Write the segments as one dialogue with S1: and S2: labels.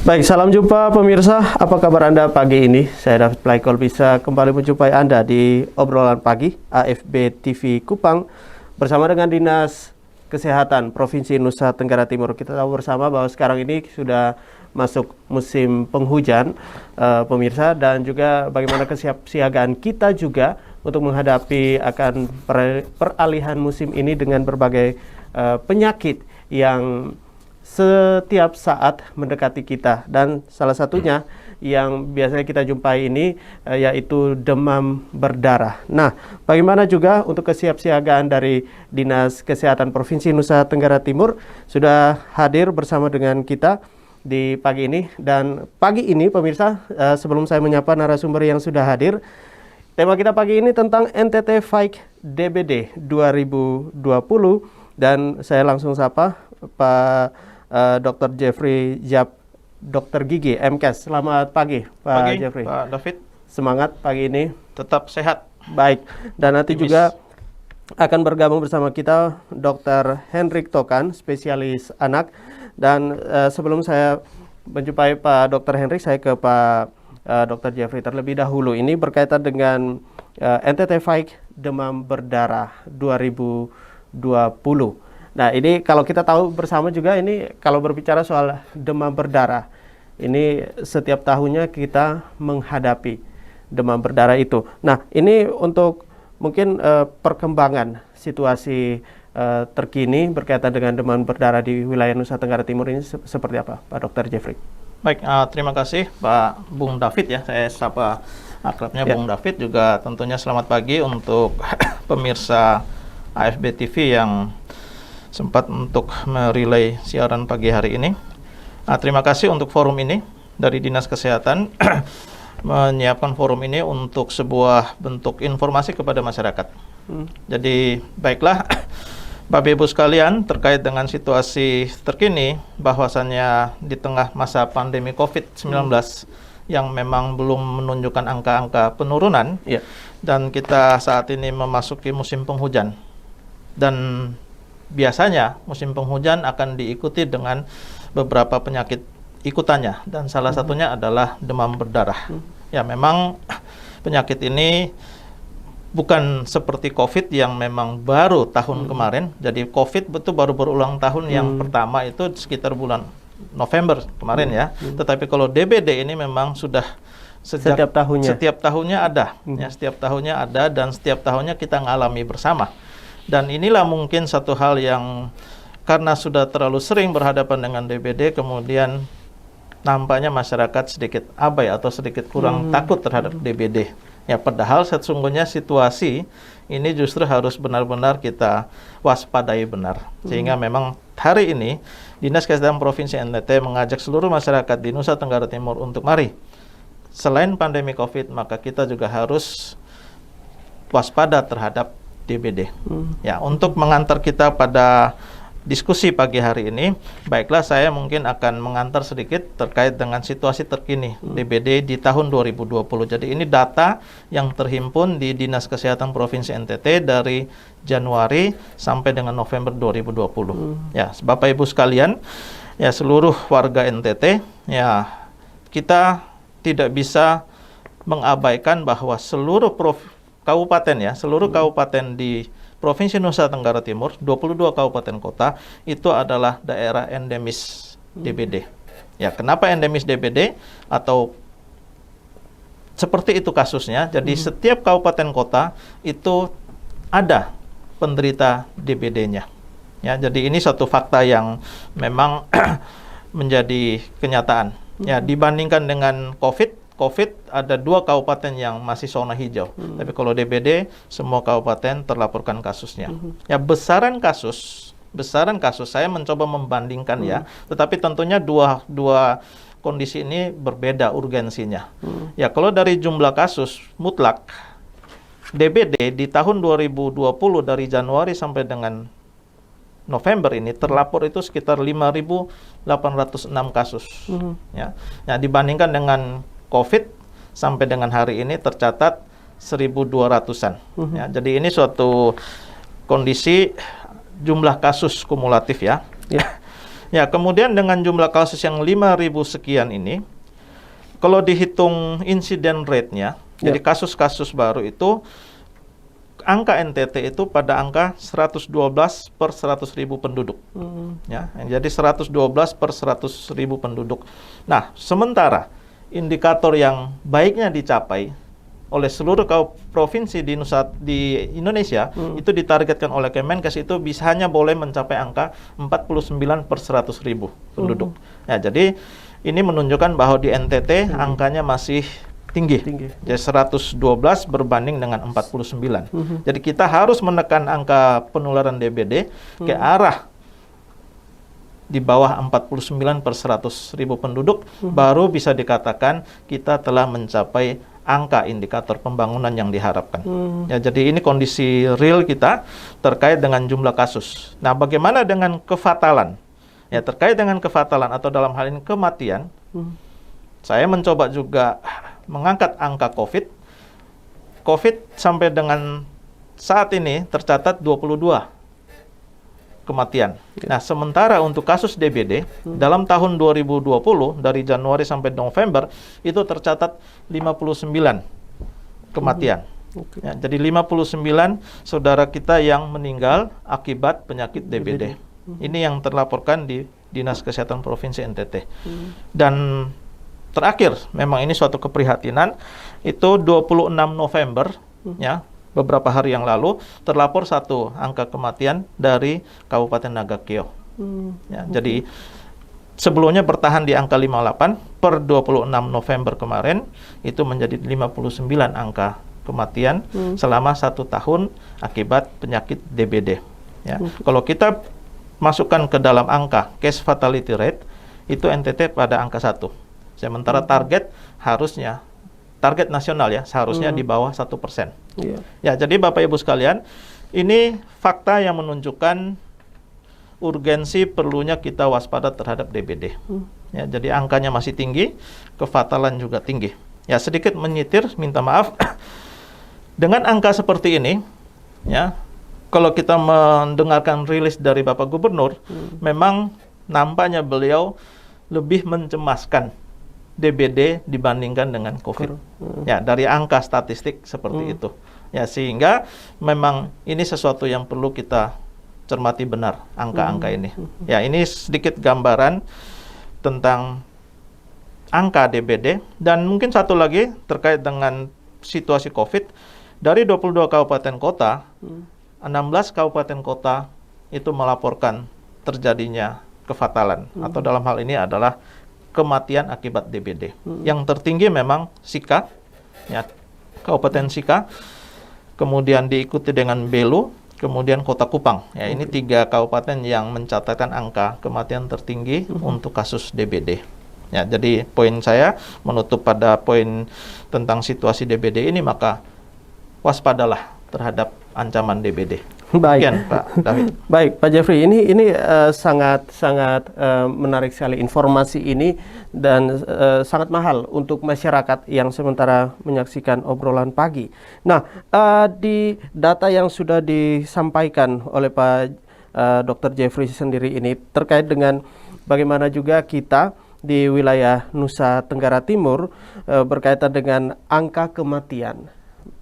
S1: Baik, salam jumpa pemirsa. Apa kabar Anda pagi ini? Saya David Plaikol bisa kembali menjumpai Anda di obrolan pagi AFB TV Kupang bersama dengan Dinas Kesehatan Provinsi Nusa Tenggara Timur. Kita tahu bersama bahwa sekarang ini sudah masuk musim penghujan, pemirsa, dan juga bagaimana kesiapsiagaan kita juga untuk menghadapi akan peralihan musim ini dengan berbagai penyakit yang setiap saat mendekati kita, dan salah satunya yang biasanya kita jumpai ini yaitu demam berdarah. Nah, bagaimana juga untuk kesiapsiagaan dari Dinas Kesehatan Provinsi Nusa Tenggara Timur sudah hadir bersama dengan kita di pagi ini. Dan pagi ini pemirsa, sebelum saya menyapa narasumber yang sudah hadir, tema kita pagi ini tentang NTT Fight DBD 2020, dan saya langsung sapa Pak Dr. Jeffrey Yap, Dokter Gigi MKes. Selamat pagi, Pak Jeffrey.
S2: Pak David.
S1: Semangat pagi ini.
S2: Tetap sehat.
S1: Baik. Dan nanti juga akan bergabung bersama kita Dr. Hendrik Tokan, spesialis anak. Dan sebelum saya menjumpai Pak Dr. Hendrik, saya ke Pak Dr. Jeffrey terlebih dahulu. Ini berkaitan dengan NTT Fight demam berdarah 2020. Nah, ini kalau kita tahu bersama juga, ini kalau berbicara soal demam berdarah, ini setiap tahunnya kita menghadapi demam berdarah itu. Nah, ini untuk mungkin perkembangan situasi terkini berkaitan dengan demam berdarah di wilayah Nusa Tenggara Timur ini seperti apa, Pak Dr. Jeffrey?
S2: Baik, terima kasih Pak Bung David ya. Saya sapa akrabnya Bung David juga. Tentunya selamat pagi untuk pemirsa AFB TV yang sempat untuk merelay siaran pagi hari ini. Terima kasih untuk forum ini dari Dinas Kesehatan menyiapkan forum ini untuk sebuah bentuk informasi kepada masyarakat. Jadi baiklah Bapak Ibu sekalian, terkait dengan situasi terkini bahwasannya di tengah masa pandemi COVID-19 yang memang belum menunjukkan angka-angka penurunan, dan kita saat ini memasuki musim penghujan, dan biasanya musim penghujan akan diikuti dengan beberapa penyakit ikutannya, dan salah satunya adalah demam berdarah. Ya, memang penyakit ini bukan seperti COVID yang memang baru tahun kemarin. Jadi COVID betul baru berulang tahun yang pertama itu sekitar bulan November kemarin ya. Tetapi kalau DBD ini memang sudah setiap tahunnya ada. Ya, setiap tahunnya ada, dan setiap tahunnya kita ngalami bersama. Dan inilah mungkin satu hal yang karena sudah terlalu sering berhadapan dengan DBD, kemudian nampaknya masyarakat sedikit abai atau sedikit kurang takut terhadap DBD. Ya, padahal sesungguhnya situasi ini justru harus benar-benar kita waspadai benar. Sehingga memang hari ini Dinas Kesehatan Provinsi NTT mengajak seluruh masyarakat di Nusa Tenggara Timur untuk mari, selain pandemi COVID, maka kita juga harus waspada terhadap DBD. Ya, untuk mengantar kita pada diskusi pagi hari ini, baiklah saya mungkin akan mengantar sedikit terkait dengan situasi terkini DBD di tahun 2020. Jadi ini data yang terhimpun di Dinas Kesehatan Provinsi NTT dari Januari sampai dengan November 2020. Ya, Bapak Ibu sekalian, ya seluruh warga NTT, ya kita tidak bisa mengabaikan bahwa seluruh seluruh kabupaten di Provinsi Nusa Tenggara Timur, 22 kabupaten kota, itu adalah daerah endemis DBD. Ya, kenapa endemis DBD? Atau seperti itu kasusnya. Jadi setiap kabupaten kota itu ada penderita DBD-nya. Ya, jadi ini suatu fakta yang memang menjadi kenyataan. Ya, dibandingkan dengan COVID ada 2 kabupaten yang masih zona hijau. Tapi kalau DBD, semua kabupaten terlaporkan kasusnya. Ya, besaran kasus saya mencoba membandingkan ya. Tetapi tentunya dua kondisi ini berbeda urgensinya. Ya, kalau dari jumlah kasus mutlak DBD di tahun 2020 dari Januari sampai dengan November ini terlapor itu sekitar 5.806 kasus. Ya. Nah, dibandingkan dengan COVID sampai dengan hari ini tercatat 1.200-an. Ya, jadi ini suatu kondisi jumlah kasus kumulatif ya. Ya, kemudian dengan jumlah kasus yang 5.000 sekian ini, kalau dihitung insiden rate-nya, jadi kasus-kasus baru itu, angka NTT itu pada angka 112 per 100.000 penduduk. Ya, jadi 112 per 100.000 penduduk. Nah, sementara indikator yang baiknya dicapai oleh seluruh provinsi di Indonesia itu ditargetkan oleh Kemenkes itu bisa hanya boleh mencapai angka 49 per 100.000 penduduk. Ya, jadi ini menunjukkan bahwa di NTT angkanya masih tinggi. Jadi 112 berbanding dengan 49. Jadi kita harus menekan angka penularan DBD ke arah di bawah 49 per 100.000 penduduk, baru bisa dikatakan kita telah mencapai angka indikator pembangunan yang diharapkan. Ya, jadi ini kondisi real kita terkait dengan jumlah kasus. Nah, bagaimana dengan kefatalan? Ya, terkait dengan kefatalan atau dalam hal ini kematian, saya mencoba juga mengangkat angka COVID. COVID sampai dengan saat ini tercatat 22 kematian. Nah, sementara untuk kasus DBD dalam tahun 2020 dari Januari sampai November itu tercatat 59 kematian. Ya, jadi 59 saudara kita yang meninggal akibat penyakit DBD. Ini yang terlaporkan di Dinas Kesehatan Provinsi NTT. Dan terakhir, memang ini suatu keprihatinan, itu 26 November ya, beberapa hari yang lalu terlapor satu angka kematian dari Kabupaten Nagakeo. Ya, jadi sebelumnya bertahan di angka 58, per 26 November kemarin itu menjadi 59 angka kematian selama 1 tahun akibat penyakit DBD. Ya, kalau kita masukkan ke dalam angka case fatality rate, itu NTT pada angka 1. Sementara target nasional ya seharusnya di bawah 1%. Ya, jadi Bapak Ibu sekalian, ini fakta yang menunjukkan urgensi perlunya kita waspada terhadap DBD. Ya, jadi angkanya masih tinggi, kefatalan juga tinggi. Ya, sedikit menyitir, minta maaf. Dengan angka seperti ini, ya, kalau kita mendengarkan rilis dari Bapak Gubernur, memang nampaknya beliau lebih mencemaskan DBD dibandingkan dengan COVID. Ya, dari angka statistik seperti itu. Ya, sehingga memang ini sesuatu yang perlu kita cermati benar, angka-angka ini. Ya, ini sedikit gambaran tentang angka DBD. Dan mungkin satu lagi terkait dengan situasi COVID. Dari 22 kabupaten kota, 16 kabupaten kota itu melaporkan terjadinya kefatalan. Atau dalam hal ini adalah kematian akibat DBD. Yang tertinggi memang Sika, ya, Kabupaten Sika, kemudian diikuti dengan Belu, kemudian Kota Kupang. Ya, ini 3 kabupaten yang mencatatkan angka kematian tertinggi untuk kasus DBD. Ya, jadi poin saya menutup pada poin tentang situasi DBD ini, maka waspadalah terhadap ancaman DBD.
S1: Baik,
S2: Sekian, Pak David.
S1: Baik, Pak Jeffrey, ini sangat menarik sekali informasi ini dan sangat mahal untuk masyarakat yang sementara menyaksikan obrolan pagi. Nah, di data yang sudah disampaikan oleh Pak Dr. Jeffrey sendiri ini terkait dengan bagaimana juga kita di wilayah Nusa Tenggara Timur berkaitan dengan angka kematian.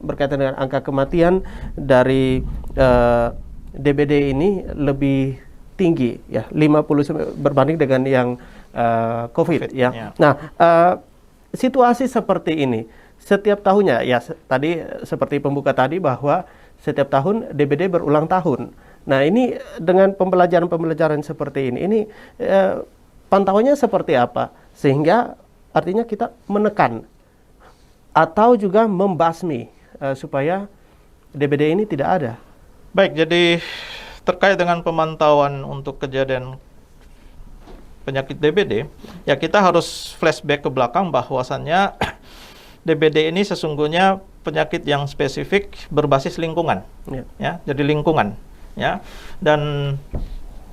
S1: Berkaitan dengan angka kematian dari DBD ini lebih tinggi ya, 50 berbanding dengan yang COVID ya. Nah, situasi seperti ini setiap tahunnya ya, tadi seperti pembuka tadi bahwa setiap tahun DBD berulang tahun. Nah, ini dengan pembelajaran seperti ini pantauannya seperti apa sehingga artinya kita menekan atau juga membasmi supaya DBD ini tidak ada.
S2: Baik, jadi terkait dengan pemantauan untuk kejadian penyakit DBD, ya kita harus flashback ke belakang bahwasannya DBD ini sesungguhnya penyakit yang spesifik berbasis lingkungan. Ya, jadi lingkungan, ya, dan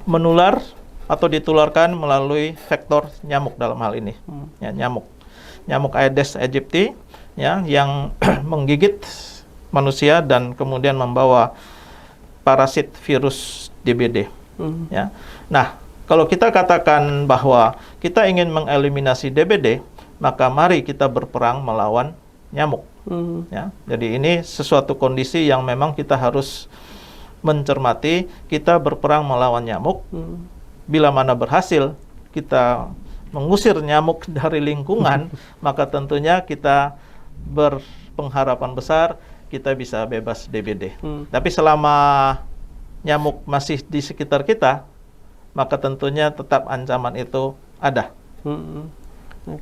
S2: menular atau ditularkan melalui vektor nyamuk dalam hal ini. Ya, nyamuk Aedes aegypti, ya, yang menggigit manusia dan kemudian membawa parasit virus DBD. Ya. Nah, Kalau kita katakan bahwa kita ingin mengeliminasi DBD, maka mari kita berperang melawan nyamuk. Ya, jadi ini sesuatu kondisi yang memang kita harus mencermati. Kita berperang melawan nyamuk. Bila mana berhasil kita mengusir nyamuk dari lingkungan, maka tentunya kita berpengharapan besar kita bisa bebas DBD. Tapi selama nyamuk masih di sekitar kita, maka tentunya tetap ancaman itu ada.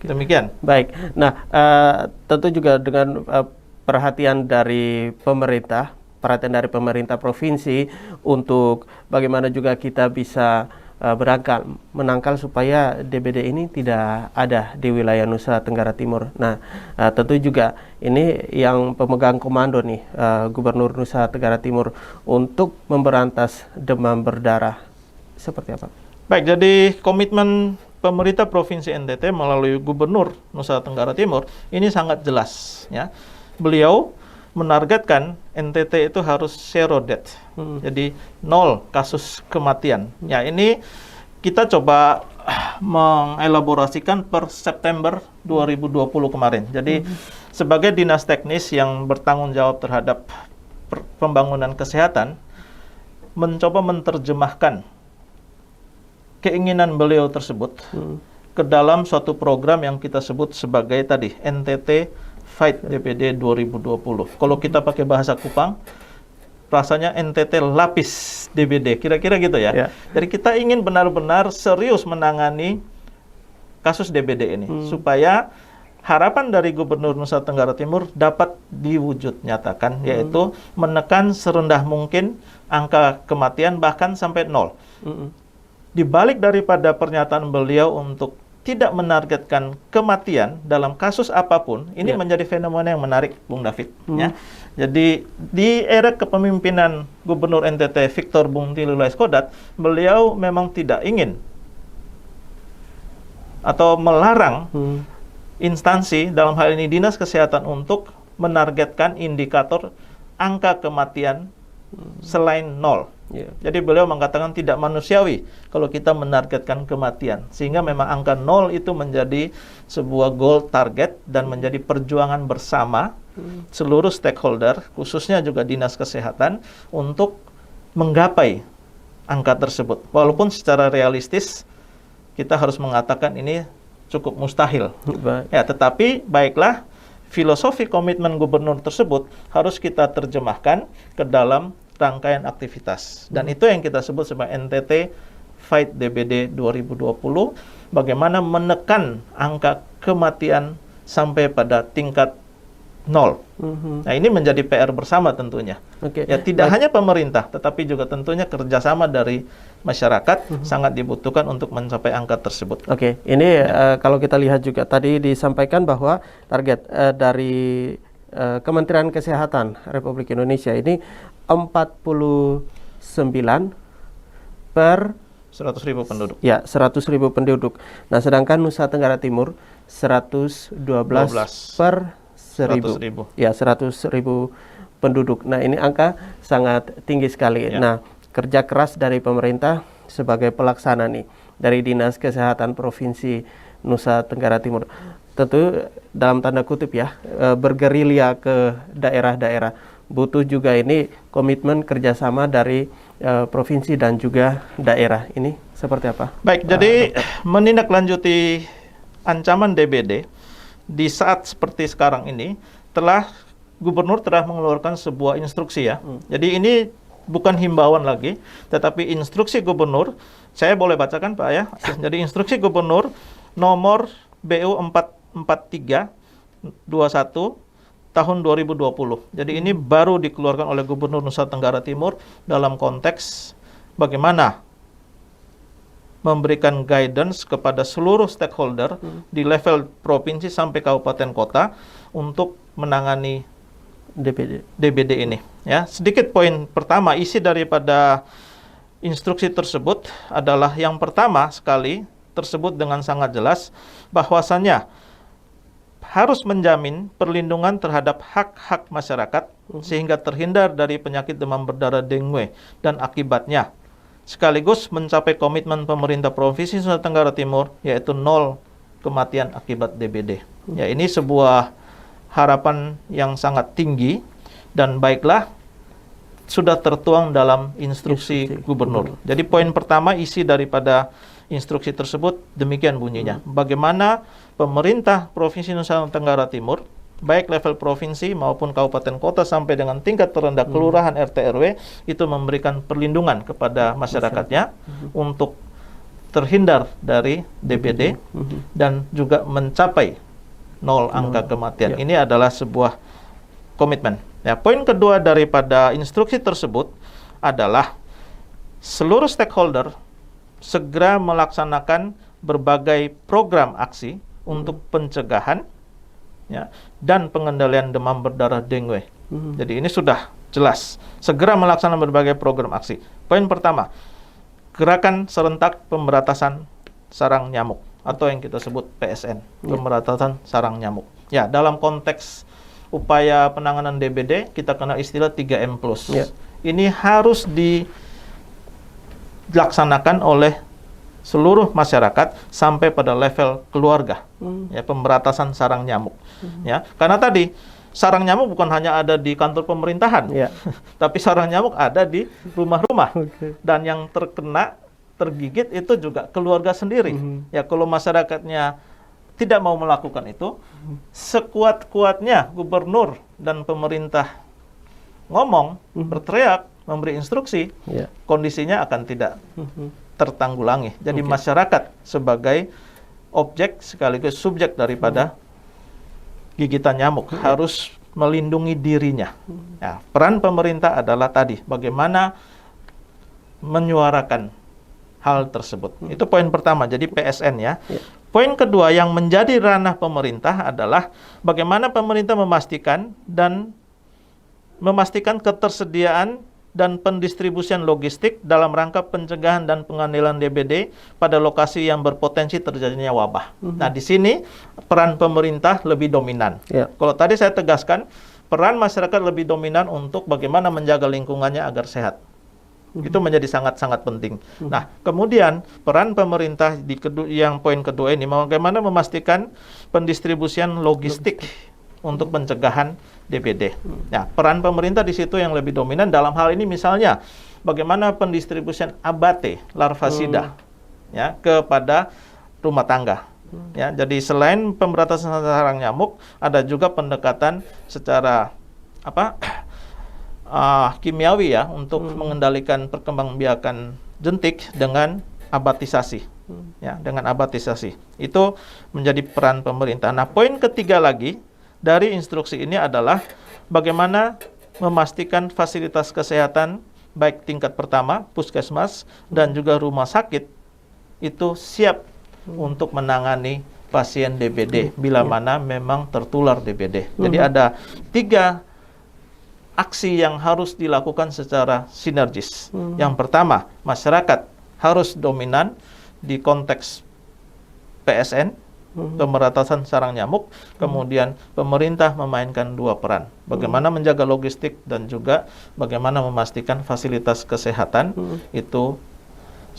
S2: Demikian.
S1: Baik. Nah, tentu juga dengan perhatian dari pemerintah provinsi untuk bagaimana juga kita bisa menangkal supaya DBD ini tidak ada di wilayah Nusa Tenggara Timur. Nah, tentu juga ini yang pemegang komando nih, Gubernur Nusa Tenggara Timur untuk memberantas demam berdarah. Seperti apa?
S2: Baik, jadi komitmen pemerintah Provinsi NTT melalui Gubernur Nusa Tenggara Timur ini sangat jelas, ya. Beliau menargetkan NTT itu harus zero death, jadi 0 kasus kematian. Ya, ini kita coba mengelaborasikan per September 2020 kemarin. Jadi sebagai dinas teknis yang bertanggung jawab terhadap pembangunan kesehatan, mencoba menerjemahkan keinginan beliau tersebut ke dalam suatu program yang kita sebut sebagai tadi NTT Fight DBD 2020. Kalau kita pakai bahasa Kupang, rasanya NTT lapis DBD, kira-kira gitu ya. Jadi kita ingin benar-benar serius menangani kasus DBD ini, supaya harapan dari Gubernur Nusa Tenggara Timur dapat diwujud nyatakan, yaitu menekan serendah mungkin angka kematian bahkan sampai 0. Di balik daripada pernyataan beliau untuk tidak menargetkan kematian dalam kasus apapun, ini menjadi fenomena yang menarik, Bung David. Ya. Jadi di era kepemimpinan Gubernur NTT Victor Bung Tilu Laiskodat, beliau memang tidak ingin atau melarang instansi, dalam hal ini Dinas Kesehatan, untuk menargetkan indikator angka kematian selain 0. Jadi beliau mengatakan tidak manusiawi kalau kita menargetkan kematian, sehingga memang angka 0 itu menjadi sebuah goal target dan menjadi perjuangan bersama seluruh stakeholder, khususnya juga Dinas Kesehatan, untuk menggapai angka tersebut. Walaupun secara realistis kita harus mengatakan ini cukup mustahil. Ya, tetapi baiklah, filosofi komitmen gubernur tersebut harus kita terjemahkan ke dalam rangkaian aktivitas. Dan itu yang kita sebut sebagai NTT Fight DBD 2020, bagaimana menekan angka kematian sampai pada tingkat 0. Nah, ini menjadi PR bersama tentunya. Ya, tidak hanya pemerintah, tetapi juga tentunya kerjasama dari masyarakat sangat dibutuhkan untuk mencapai angka tersebut.
S1: Ini kalau kita lihat juga tadi disampaikan bahwa target dari Kementerian Kesehatan Republik Indonesia ini 49 per
S2: 100.000 penduduk.
S1: Ya, 100.000 penduduk. Nah, sedangkan Nusa Tenggara Timur 112 per 1.000. Ya, 100.000 penduduk. Nah, ini angka sangat tinggi sekali. Nah, kerja keras dari pemerintah sebagai pelaksana nih dari Dinas Kesehatan Provinsi Nusa Tenggara Timur. Tentu dalam tanda kutip ya, bergerilya ke daerah-daerah. Butuh juga ini komitmen kerjasama dari provinsi dan juga daerah. Ini seperti apa?
S2: Baik, jadi menindaklanjuti ancaman DBD di saat seperti sekarang ini, Gubernur telah mengeluarkan sebuah instruksi ya. Jadi ini bukan himbauan lagi, tetapi instruksi Gubernur. Saya boleh bacakan Pak ya. Jadi instruksi Gubernur nomor BU 443/21 tahun 2020. Jadi ini baru dikeluarkan oleh Gubernur Nusa Tenggara Timur dalam konteks bagaimana memberikan guidance kepada seluruh stakeholder di level provinsi sampai kabupaten kota untuk menangani DBD ini. Ya, sedikit poin pertama, isi daripada instruksi tersebut adalah yang pertama sekali tersebut dengan sangat jelas bahwasannya harus menjamin perlindungan terhadap hak-hak masyarakat sehingga terhindar dari penyakit demam berdarah dengue dan akibatnya, sekaligus mencapai komitmen pemerintah Provinsi Nusa Tenggara Timur, yaitu 0 kematian akibat DBD. Ya, ini sebuah harapan yang sangat tinggi dan baiklah sudah tertuang dalam instruksi gubernur. Jadi poin pertama isi daripada instruksi tersebut demikian bunyinya. Bagaimana pemerintah Provinsi Nusa Tenggara Timur, baik level provinsi maupun kabupaten kota sampai dengan tingkat terendah kelurahan RT RW itu memberikan perlindungan kepada masyarakatnya untuk terhindar dari DBD dan juga mencapai 0 angka kematian. Ini adalah sebuah komitmen. Ya, poin kedua daripada instruksi tersebut adalah seluruh stakeholder segera melaksanakan berbagai program aksi untuk pencegahan, ya, dan pengendalian demam berdarah dengue. Jadi ini sudah jelas. Segera melaksanakan berbagai program aksi. Poin pertama, gerakan serentak pemberantasan sarang nyamuk atau yang kita sebut PSN, pemberantasan sarang nyamuk. Ya, dalam konteks upaya penanganan DBD kita kenal istilah 3M+. Ini harus dilaksanakan oleh seluruh masyarakat sampai pada level keluarga. Ya, pemberantasan sarang nyamuk. Ya, karena tadi sarang nyamuk bukan hanya ada di kantor pemerintahan, tapi sarang nyamuk ada di rumah-rumah. Dan yang tergigit itu juga keluarga sendiri. Ya, kalau masyarakatnya tidak mau melakukan itu, sekuat-kuatnya gubernur dan pemerintah ngomong, berteriak, memberi instruksi, kondisinya akan tidak tertanggulangi. Jadi masyarakat sebagai objek sekaligus subjek daripada gigitan nyamuk harus melindungi dirinya. Ya, peran pemerintah adalah tadi, bagaimana menyuarakan hal tersebut. Itu poin pertama, jadi PSN ya. Poin kedua yang menjadi ranah pemerintah adalah bagaimana pemerintah memastikan ketersediaan dan pendistribusian logistik dalam rangka pencegahan dan pengendalian DBD pada lokasi yang berpotensi terjadinya wabah. Nah, di sini peran pemerintah lebih dominan. Kalau tadi saya tegaskan, peran masyarakat lebih dominan untuk bagaimana menjaga lingkungannya agar sehat. Itu menjadi sangat-sangat penting. Nah, kemudian peran pemerintah yang poin kedua ini, bagaimana memastikan pendistribusian logistik untuk pencegahan DBD. Nah, peran pemerintah di situ yang lebih dominan dalam hal ini misalnya bagaimana pendistribusian abate larvasida ya kepada rumah tangga. Ya, jadi selain pemberantasan sarang nyamuk, ada juga pendekatan secara kimiawi ya untuk mengendalikan perkembangbiakan jentik dengan abatisasi. Ya, dengan abatisasi. Itu menjadi peran pemerintah. Nah, poin ketiga lagi dari instruksi ini adalah bagaimana memastikan fasilitas kesehatan baik tingkat pertama, puskesmas dan juga rumah sakit itu siap untuk menangani pasien DBD bila mana memang tertular DBD. Jadi ada 3 aksi yang harus dilakukan secara sinergis. Yang pertama, masyarakat harus dominan di konteks PSN, pemberantasan sarang nyamuk. Kemudian pemerintah memainkan 2 peran. Bagaimana menjaga logistik dan juga bagaimana memastikan fasilitas kesehatan itu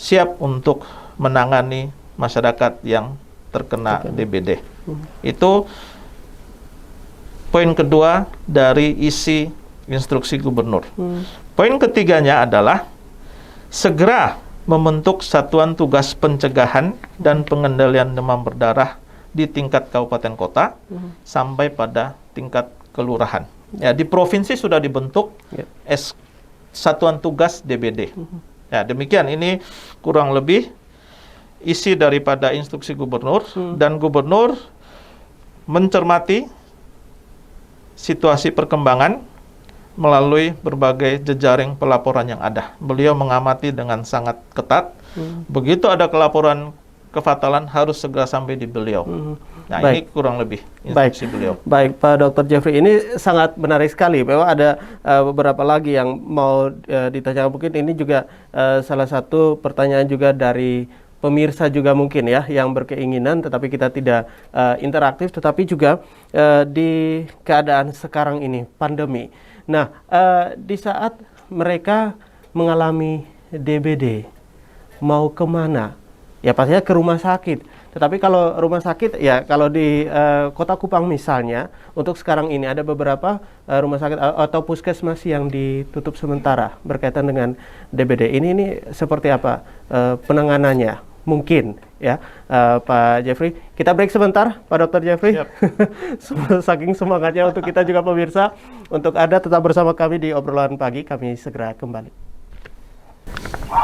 S2: siap untuk menangani masyarakat yang terkena DBD. Itu poin kedua dari isi instruksi gubernur. Poin ketiganya adalah segera membentuk satuan tugas pencegahan dan pengendalian demam berdarah di tingkat kabupaten kota sampai pada tingkat kelurahan. Ya, di provinsi sudah dibentuk satuan tugas DBD. Ya, demikian ini kurang lebih isi daripada instruksi gubernur dan gubernur mencermati situasi perkembangan melalui berbagai jejaring pelaporan yang ada. Beliau mengamati dengan sangat ketat. Begitu ada kelaporan kefatalan harus segera sampai di beliau. Nah, ini kurang lebih instruksi beliau.
S1: Baik, Pak Dr. Jeffrey, ini sangat menarik sekali. Memang ada beberapa lagi yang mau ditanyakan. Mungkin ini juga salah satu pertanyaan juga dari pemirsa juga mungkin ya, yang berkeinginan tetapi kita tidak interaktif, tetapi juga di keadaan sekarang ini, pandemi. Nah, di saat mereka mengalami DBD, mau kemana? Ya pastinya ke rumah sakit. Tetapi kalau rumah sakit, ya kalau di Kota Kupang misalnya, untuk sekarang ini ada beberapa rumah sakit atau puskesmas yang ditutup sementara berkaitan dengan DBD. Ini seperti apa penanganannya? Mungkin ya, Pak Jeffrey. Kita break sebentar, Pak Dr. Jeffrey. Saking semangatnya untuk kita juga pemirsa, untuk Anda tetap bersama kami di obrolan pagi. Kami segera kembali.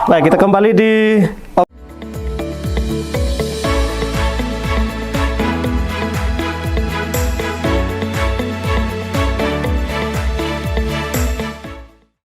S1: Baik, kita kembali di